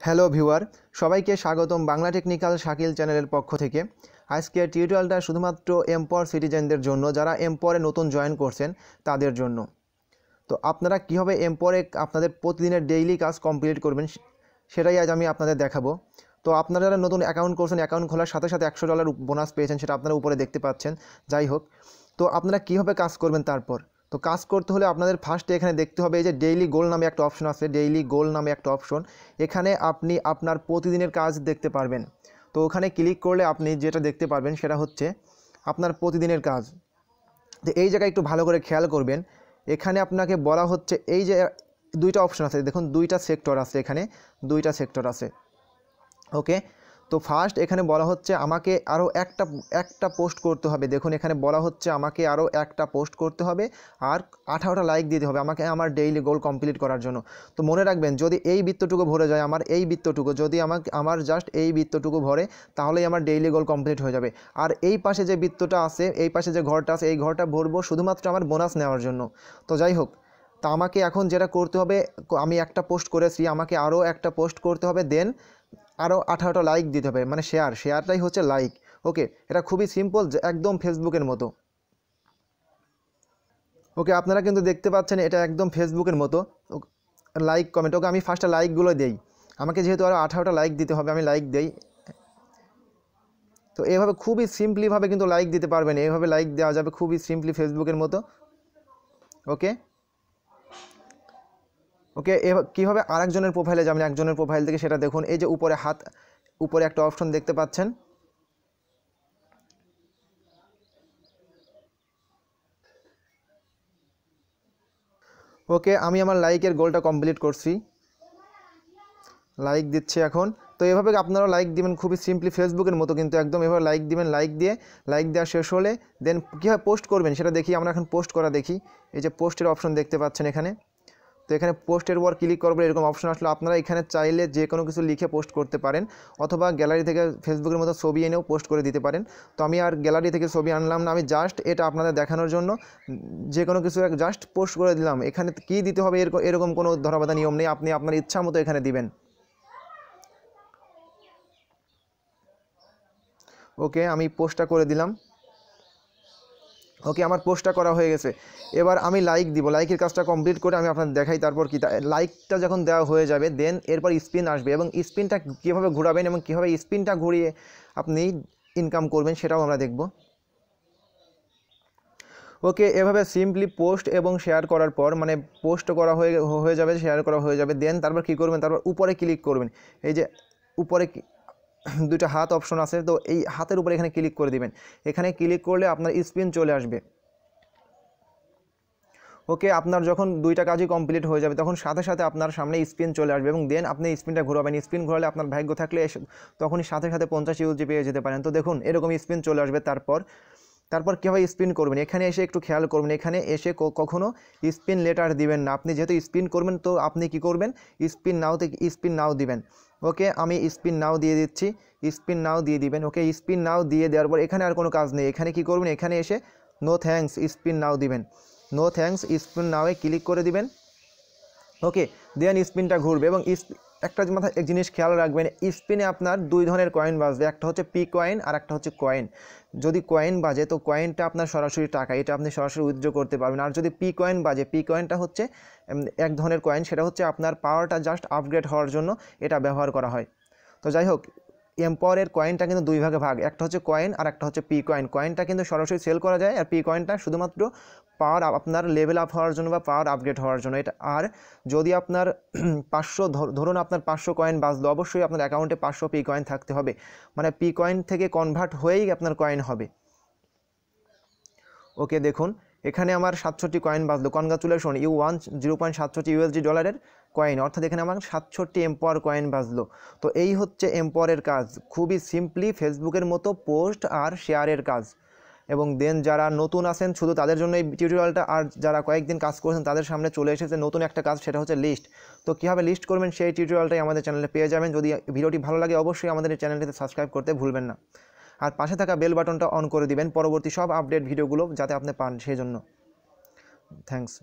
Hello viewer, সবাইকে স্বাগতম Bangla technical Shakil চ্যানেলের পক্ষ থেকে। আজকের টিউটোরিয়ালটা শুধুমাত্র এম্পাওয়ার সিটিজেনদের জন্য, যারা এম্পাওয়ারে নতুন জয়েন করছেন তাদের জন্য। তো আপনারা কীভাবে এম্পাওয়ারে আপনাদের প্রতিদিনের ডেইলি কাজ কমপ্লিট করবেন সেটাই আজ আমি আপনাদের দেখাবো। তো আপনারা যারা নতুন অ্যাকাউন্ট করছেন, অ্যাকাউন্ট খোলার সাথে সাথে $100 বোনাস পেয়েছেন, সেটা আপনারা উপরে দেখতে পাচ্ছেন। যাই হোক, তো আপনারা কীভাবে কাজ করবেন তারপর তো কাজ করতে হলে আপনাদের ফার্স্টে এখানে দেখতে হবে এই যে ডেইলি গোল নামে একটা অপশন আছে, ডেইলি গোল নামে একটা অপশন। এখানে আপনি আপনার প্রতিদিনের কাজ দেখতে পারবেন। তো ওখানে ক্লিক করলে আপনি যেটা দেখতে পারবেন সেটা হচ্ছে আপনার প্রতিদিনের কাজ। তো এই জায়গায় একটু ভালো করে খেয়াল করবেন, এখানে আপনাকে বলা হচ্ছে এই যে দুইটা অপশন আছে, দেখুন দুইটা সেক্টর আছে, এখানে দুইটা সেক্টর আছে। ওকে, তো ফার্স্ট এখানে বলা হচ্ছে আমাকে আরও একটা পোস্ট করতে হবে। দেখুন এখানে বলা হচ্ছে আমাকে আরও একটা পোস্ট করতে হবে আর 18টা লাইক দিতে হবে আমাকে আমার ডেইলি গোল কমপ্লিট করার জন্য। তো মনে রাখবেন, যদি এই বৃত্তটুকু ভরে যায়, আমার এই বৃত্তটুকু যদি আমার জাস্ট এই বৃত্তটুকু ভরে, তাহলেই আমার ডেইলি গোল কমপ্লিট হয়ে যাবে। আর এই পাশে যে বৃত্তটা আছে, এই পাশে যে ঘরটা আছে, এই ঘরটা ভরবো শুধুমাত্র আমার বোনাস নেওয়ার জন্য। তো যাই হোক, তা আমাকে এখন যেটা করতে হবে, আমি একটা পোস্ট করেছি, আমাকে আরও একটা পোস্ট করতে হবে, দেন আরও 18টা লাইক দিতে হবে, মানে শেয়ারটাই হচ্ছে লাইক। ওকে, এটা খুবই সিম্পল, একদম ফেসবুকের মতো। ওকে, আপনারা কিন্তু দেখতে পাচ্ছেন এটা একদম ফেসবুকের মতো। লাইক কমেন্ট, ওকে আমি ফার্স্টে লাইকগুলো দেই, আমাকে যেহেতু আরও 18টা লাইক দিতে হবে, আমি লাইক দেই। তো এভাবে খুবই সিম্পলিভাবে কিন্তু লাইক দিতে পারবেন, এইভাবে লাইক দেওয়া যাবে খুবই সিম্পলি ফেসবুকের মতো। ওকে ওকে, কীভাবে আরেকজনের প্রোফাইলে যাবেন, একজনের প্রোফাইল থেকে সেটা দেখুন। এই যে উপরে একটা অপশন দেখতে পাচ্ছেন, ওকে আমি আমার লাইকের গোলটা কমপ্লিট করছি, লাইক দিচ্ছে এখন। তো এভাবে আপনারাও লাইক দিবেন খুবই সিম্পলি ফেসবুকের মতো, কিন্তু একদম এভাবে লাইক দিবেন। লাইক দেওয়া শেষ হলে দেন কীভাবে পোস্ট করবেন সেটা দেখি, আমরা এখন পোস্ট করা দেখি। এই যে পোস্টের অপশন দেখতে পাচ্ছেন এখানে, তো এখানে পোস্টের উপর ক্লিক করবো, এরকম অপশন আসলে আপনারা এখানে চাইলে যে কোনো কিছু লিখে পোস্ট করতে পারেন, অথবা গ্যালারি থেকে ফেসবুকের মতো ছবি এনেও পোস্ট করে দিতে পারেন। তো আমি আর গ্যালারি থেকে ছবি আনলাম না, আমি জাস্ট এটা আপনাদের দেখানোর জন্য যে কোনো কিছু জাস্ট পোস্ট করে দিলাম। এখানে কী দিতে হবে এরকম কোনো ধরাবাধা নিয়ম নেই, আপনি আপনার ইচ্ছা মতো এখানে দিবেন। ওকে, আমি পোস্টটা করে দিলাম। ওকে, আমার পোস্টটা করা হয়ে গেছে। এবার আমি লাইক দিব, লাইকের কাজটা কমপ্লিট করে আমি আপনাদের দেখাই তারপর কি। লাইকটা যখন দেওয়া হয়ে যাবে, দেন এরপর স্পিন আসবে, এবং স্পিনটা কীভাবে ঘোরাবেন এবং কীভাবে স্পিনটা ঘুরিয়ে আপনি ইনকাম করবেন সেটাও আমরা দেখব। ওকে, এভাবে সিম্পলি পোস্ট এবং শেয়ার করার পর, মানে পোস্ট করা হয়ে যাবে, শেয়ার করা হয়ে যাবে, দেন তারপর কী করবেন, তারপর উপরে ক্লিক করবেন। এই যে উপরে দুইটা হাত অপশন আছে, তো এই হাতের উপরে এখানে ক্লিক করে দিবেন। এখানে ক্লিক করলে আপনার স্পিন চলে আসবে। ওকে, আপনার যখন দুইটা কাজই কমপ্লিট হয়ে যাবে, তখন সাথে সাথে আপনার সামনে স্পিন চলে আসবে, এবং দেন আপনি স্পিনটা ঘোরাবেন। স্পিন ঘোরালে আপনার ভাগ্য থাকলে তখনই সাথে সাথে 50 ইউজি পেয়ে যেতে পারেন। তো দেখুন এরকম স্পিন চলে আসবে। তারপর কীভাবে স্পিন করবেন, এখানে এসে একটু খেয়াল করবেন, এখানে এসে কখনও স্পিন লেটার দিবেন না। আপনি যেহেতু স্পিন করবেন, তো আপনি কি করবেন, স্পিন নাও দিবেন। ওকে, আমি স্পিন নাও দিয়ে দিচ্ছি, স্পিন নাও দিয়ে দিবেন। ওকে, স্পিন নাও দিয়ে দেওয়ার পর এখানে আর কোনো কাজ নেই, এখানে কি করবেন, এখানে এসে নো থ্যাঙ্কস স্পিন নাও দিবেন। নো থ্যাঙ্কস স্পিন নাওয়ে ক্লিক করে দিবেন। ওকে, দেন স্পিনটা ঘুরবে, এবং একটা মাথায় এক জিনিস খেয়াল রাখবেন, স্পিনে আপনার দুই ধরনের কয়েন বাজবে, একটা হচ্ছে পি কয়েন আর একটা হচ্ছে কয়েন। যদি কয়েন বাজে, তো কয়েনটা আপনার সরাসরি টাকা, এটা আপনি সরাসরি উইথড্র করতে পারবেন। আর যদি পি কয়েন বাজে, পি কয়েনটা হচ্ছে এক ধরনের কয়েন, সেটা হচ্ছে আপনার পাওয়ারটা জাস্ট আপগ্রেড হওয়ার জন্য এটা ব্যবহার করা হয়। তো যাই হোক, এম্পাওয়ারের কয়েনটা কিন্তু দুই ভাগে ভাগ, একটা হচ্ছে কয়েন আর একটা হচ্ছে পি কয়েন। কয়েনটা কিন্তু সরাসরি সেল করা যায়, আর পি কয়েনটা শুধুমাত্র পাওয়ার আপনার লেভেল আপ হওয়ার জন্য বা পাওয়ার আপগ্রেড হওয়ার জন্য এটা। আর যদি আপনার 500 ধরুন আপনার 500 কয়েন বাজলো, অবশ্যই আপনার অ্যাকাউন্টে 500 পি কয়েন থাকতে হবে, মানে পি কয়েন থেকে কনভার্ট হয়েই আপনার কয়েন হবে। ওকে, দেখুন এখানে আমার 67 কয়েন বাজলো, কনগ্রাচুলেশন, ইউ ওয়ান 0.67 ইউএসডি ডলারের কয়েন, অর্থাৎ এখানে আমার 67 এম্পাওয়ার কয়েন বাজলো। তো এই হচ্ছে এম্পাওয়ারের কাজ, খুবই সিম্পলি ফেসবুকের মতো পোস্ট আর শেয়ারের কাজ। এবং দেন যারা নতুন আছেন শুধু তাদের জন্য এই টিউটোরিয়ালটা, আর যারা কয়েকদিন কাজ করেছেন তাদের সামনে চলে এসেছে নতুন একটা কাজ, সেটা হচ্ছে লিস্ট। তো কীভাবে লিস্ট করবেন সেই টিউটোরিয়ালটাই আমাদের চ্যানেলে পেয়ে যাবেন। যদি ভিডিওটি ভালো লাগে, অবশ্যই আমাদের এই চ্যানেলটিতে সাবস্ক্রাইব করতে ভুলবেন না, আর পাশে থাকা বেল বাটনটা অন করে দিবেন পরবর্তী সব আপডেট ভিডিওগুলো যাতে আপনি পান, সেই জন্য। থ্যাঙ্কস।